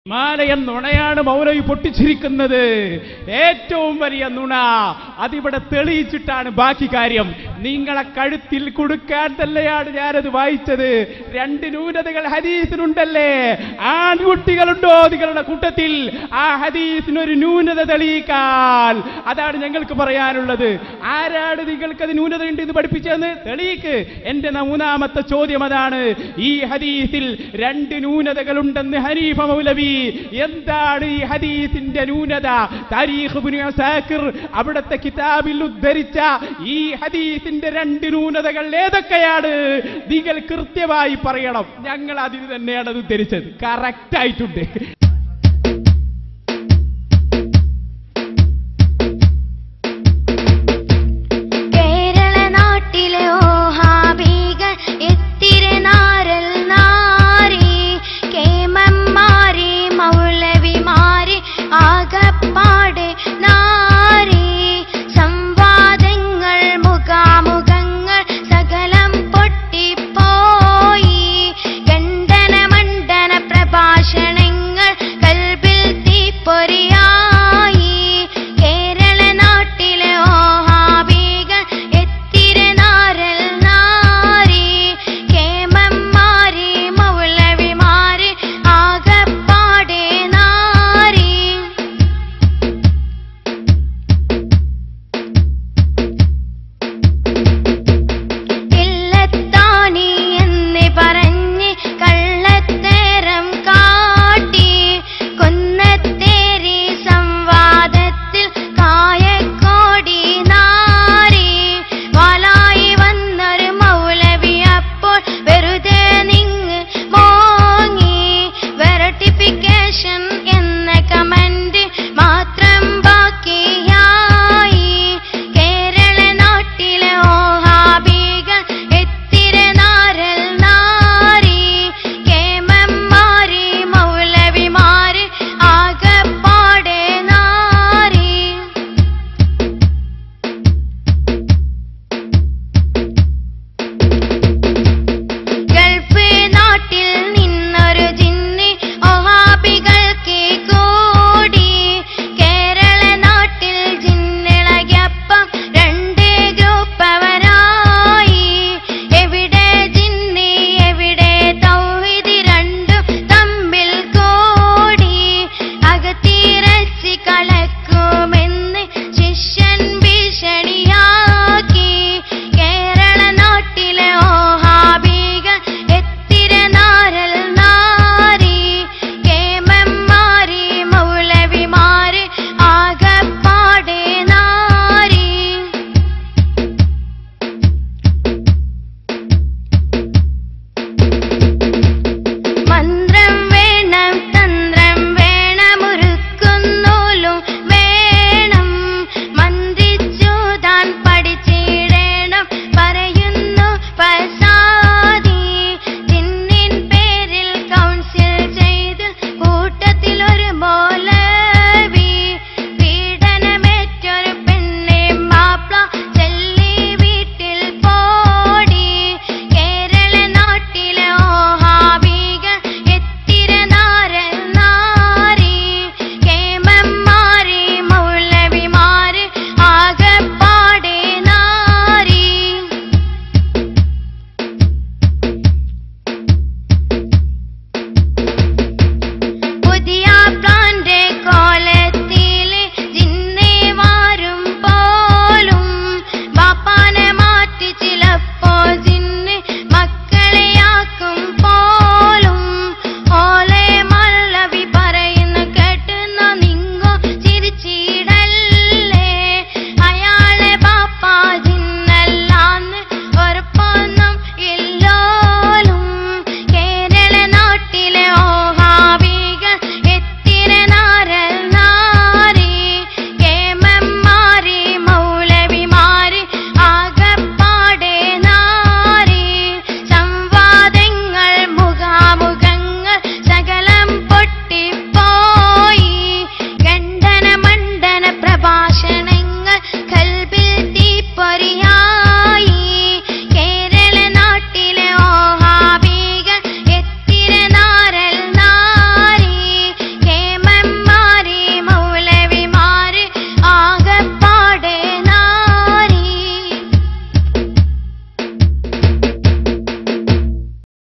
മാലയം നുണയാണ് മൗലവി പൊട്ടിച്ചിരിക്കുന്നത്. ഏറ്റവും വലിയ നുണ അതിവിടെ തെളിയിച്ചിട്ടാണ് ബാക്കി കാര്യം. നിങ്ങളെ കഴുത്തിൽ കൊടുക്കാൻ തന്നെയാണ് ഞാനത് വായിച്ചത്. രണ്ട് ന്യൂനതകൾ ഹദീസിനുണ്ടല്ലേ? ആൺകുട്ടികളുണ്ടോ നിങ്ങളുടെ കൂട്ടത്തിൽ? ആ ഹദീസിനൊരു ന്യൂനത തെളിയിക്കാൻ, അതാണ് ഞങ്ങൾക്ക് പറയാനുള്ളത്. ആരാണ് നിങ്ങൾക്കത് ന്യൂനതയുണ്ട് എന്ന് പഠിപ്പിച്ചതെന്ന് തെളിയിക്ക്. എന്റെ മൂന്നാമത്തെ ചോദ്യം അതാണ്. ഈ ഹദീസിൽ രണ്ട് ന്യൂനതകളുണ്ടെന്ന് ഹനീഫ മൗലവി, എന്താണ് ഈ ഹദീസിന്റെ ന്യൂനത? താരീഖ് ഇബ്നു അസാകിർ അവിടുത്തെ കിതാബിൽ ഉദ്ധരിച്ച ഈ ഹദീസിന്റെ രണ്ട് ന്യൂനതകൾ ഏതൊക്കെയാണ്? നിങ്ങൾ കൃത്യമായി പറയണം. ഞങ്ങൾ അതിന് തന്നെയാണ് അത് ഉദ്ധരിച്ചത്. കറക്റ്റ് ആയിട്ടുണ്ട്.